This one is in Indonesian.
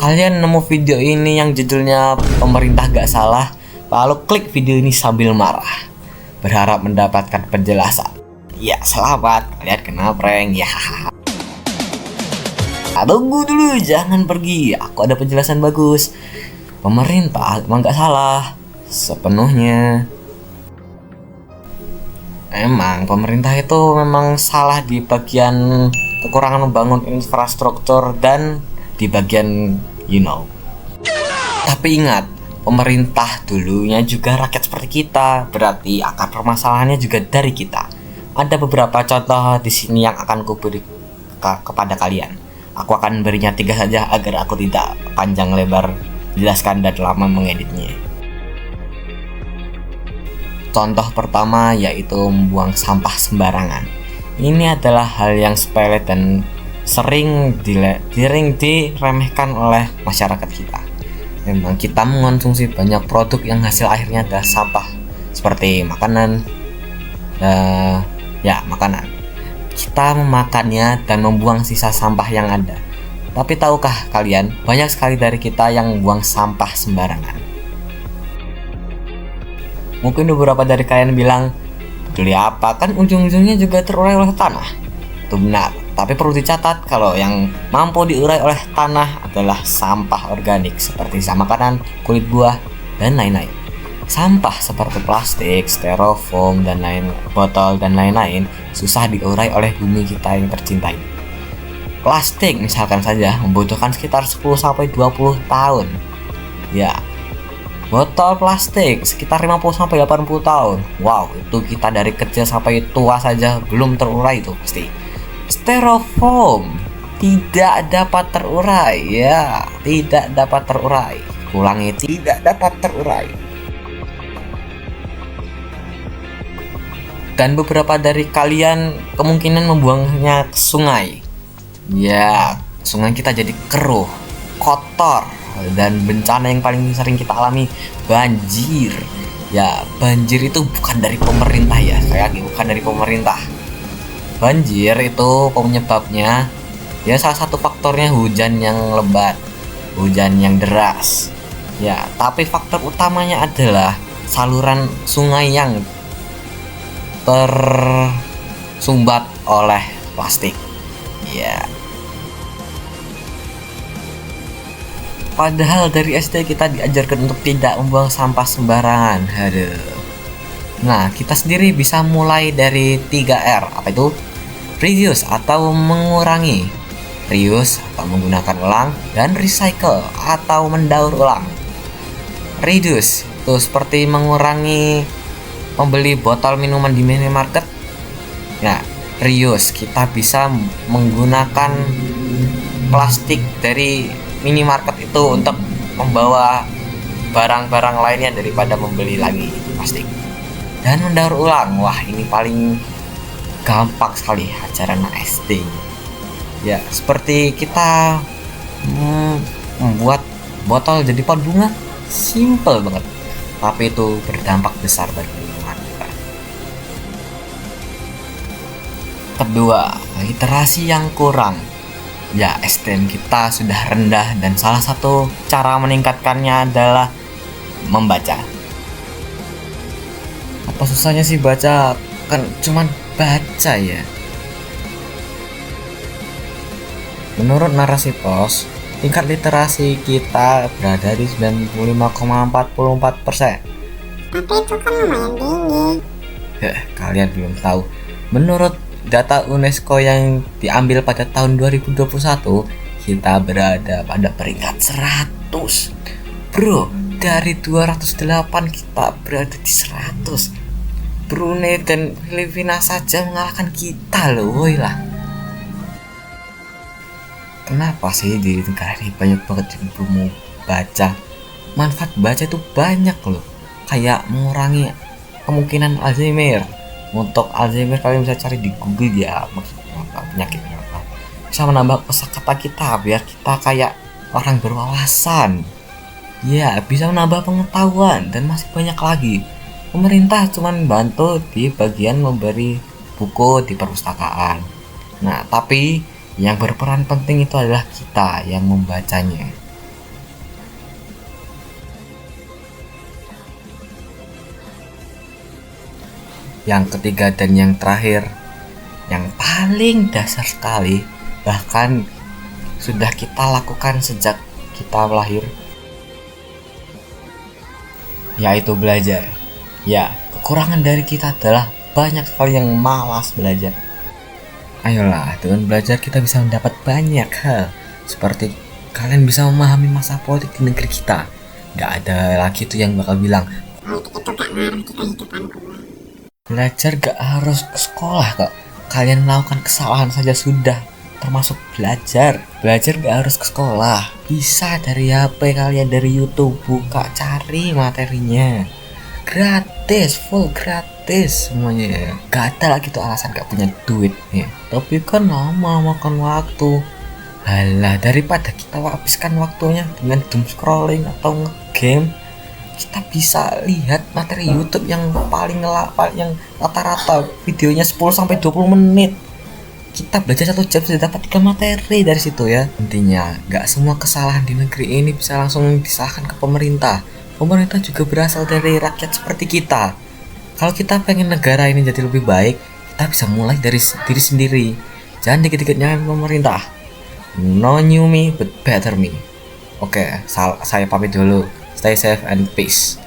kalian nemu video ini yang judulnya pemerintah gak salah, lalu klik video ini sambil marah, berharap mendapatkan penjelasan. Ya selamat, kalian kena prank ya. Tunggu dulu, jangan pergi, aku ada penjelasan bagus. Pemerintah emang gak salah sepenuhnya. Emang pemerintah itu memang salah di bagian kekurangan membangun infrastruktur dan di bagian Tapi ingat, pemerintah dulunya juga rakyat seperti kita, berarti akar permasalahannya juga dari kita. Ada beberapa contoh di sini yang akan kuberi kepada kalian. Aku akan berinya 3 saja agar aku tidak panjang lebar jelaskan dan lama mengeditnya. Contoh pertama yaitu membuang sampah sembarangan. Ini adalah hal yang sepele dan sering diremehkan oleh masyarakat kita. Memang kita mengonsumsi banyak produk yang hasil akhirnya adalah sampah, seperti makanan, makanan. Kita memakannya dan membuang sisa sampah yang ada. Tapi tahukah kalian, banyak sekali dari kita yang membuang sampah sembarangan. Mungkin beberapa dari kalian bilang, peduli apa, kan ujung-ujungnya juga terurai oleh tanah. Itu benar, tapi perlu dicatat kalau yang mampu diurai oleh tanah adalah sampah organik seperti sisa makanan, kulit buah, dan lain-lain. Sampah seperti plastik, styrofoam, dan botol dan lain-lain susah diurai oleh bumi kita yang tercintai. Plastik misalkan saja membutuhkan sekitar 10-20 tahun. Ya, botol plastik sekitar 50-80 tahun. Wow, itu kita dari kecil sampai tua saja belum terurai itu pasti. Styrofoam tidak dapat terurai, ya, tidak dapat terurai. Ulangi, tidak dapat terurai. Dan beberapa dari kalian kemungkinan membuangnya ke sungai. Ya, sungai kita jadi keruh, kotor, dan bencana yang paling sering kita alami, banjir. Ya, banjir itu bukan dari pemerintah ya, bukan dari pemerintah. Banjir itu penyebabnya ya salah satu faktornya hujan yang lebat, hujan yang deras. Ya, tapi faktor utamanya adalah saluran sungai yang tersumbat oleh plastik. Ya. Padahal dari SD kita diajarkan untuk tidak membuang sampah sembarangan. Aduh. Nah, kita sendiri bisa mulai dari 3R. Apa itu? Reduce atau mengurangi, reuse atau menggunakan ulang, dan recycle atau mendaur ulang. Reduce itu seperti mengurangi membeli botol minuman di minimarket. Nah, reuse kita bisa menggunakan plastik dari minimarket itu untuk membawa barang-barang lainnya daripada membeli lagi plastik. Dan mendaur ulang, wah ini paling gampang sekali ajaran SD. Ya, seperti kita membuat botol jadi pot bunga, simple banget, tapi itu berdampak besar bagi lingkungan kita. Kedua, literasi yang kurang. Ya, SDM kita sudah rendah dan salah satu cara meningkatkannya adalah membaca. Apa susahnya sih baca? Kan cuman baca ya. Menurut narasi POS, tingkat literasi kita berada di 95,44%. Tapi itu kan lumayan tinggi. Kalian belum tahu. Menurut data UNESCO yang diambil pada tahun 2021, kita berada pada peringkat 100. Bro, dari 208 kita berada di 100. Brunei dan Filipina saja mengalahkan kita loh, woi lah. Kenapa sih di negara ini banyak banget ilmu baca? Manfaat baca itu banyak loh. Kayak mengurangi kemungkinan Alzheimer. Untuk Alzheimer kalian bisa cari di Google ya, maksudnya apa, penyakitnya apa. Bisa menambah kosakata kita biar kita kayak orang berwawasan. Ya, bisa menambah pengetahuan dan masih banyak lagi. Pemerintah cuma bantu di bagian memberi buku di perpustakaan. Nah, tapi yang berperan penting itu adalah kita yang membacanya. Yang ketiga dan yang terakhir, yang paling dasar sekali, bahkan sudah kita lakukan sejak kita lahir, yaitu belajar. Ya, kekurangan dari kita adalah banyak sekali yang malas belajar. Ayolah, dengan belajar kita bisa mendapat banyak hal. Seperti kalian bisa memahami masa politik di negeri kita. Gak ada lagi tuh yang bakal bilang Politik itu gak ngaruh di kehidupan gue. belajar gak harus ke sekolah kok. Kalian melakukan kesalahan saja sudah termasuk belajar. Belajar gak harus ke sekolah. Bisa dari HP kalian, dari YouTube, buka cari materinya. Gratis, full gratis semuanya. Gak ada lagi tuh alasan gak punya duit ya. Tapi kan lama makan waktu. Halah, daripada kita habiskan waktunya dengan doom scrolling atau nge-game, kita bisa lihat materi YouTube yang paling yang rata-rata videonya 10-20 menit. Kita belajar 1 jam sudah dapat 3 materi dari situ ya. Intinya, gak semua kesalahan di negeri ini bisa langsung disalahkan ke pemerintah. Pemerintah juga berasal dari rakyat seperti kita. Kalau kita pengen negara ini jadi lebih baik, kita bisa mulai dari diri sendiri. Jangan dikit-dikit nyalain pemerintah. No new me, but better me. Oke, saya pamit dulu. Stay safe and peace.